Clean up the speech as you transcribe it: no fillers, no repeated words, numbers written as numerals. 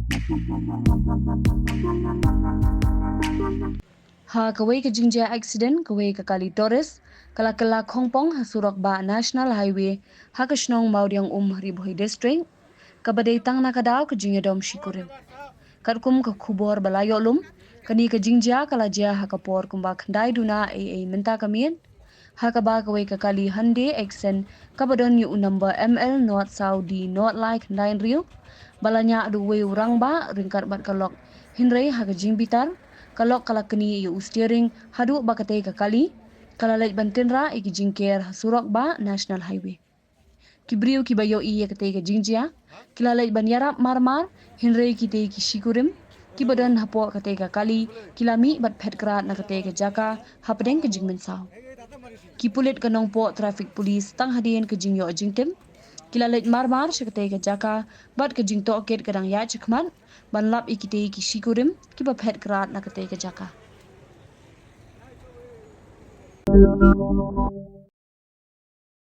Ha kawai ke jingja accident kawai ke kali Torres kala Khongpong hasurok ba National Highway hakashnong maudiang Ribhoi District kabadai tang nakadaw ke jingya dom shikurim karkum ke kubor balayo lum kani ke jingja kala jia hakapor kumba khandai duna minta kamien hakaba kawai ke kali hande exen kabadon yu number ML North Saudi North Like Khandai Rio balanya adu wei urang ba ringkat bat kalok hinrei haga jingbitar kalok kalakani yu steering hadu bakate ke kali kala lait bantinra iki jingker surok ba National Highway kibriu kibayo iya kate ke jingjia kila lait banyarap marmar hinrei kite ki shikurim kibadan hapo kate ke kali kilami bat phetkrat na kate ke jaka hapdeng ke jingmen saw kipulit kanong po traffic police tang hadien ke jingyo jingtim kilalit marmar shakate ke jaka bat ke jing toket kadang ya chikman banlap ikite ki shikurim kiba phet krat na kate ke jaka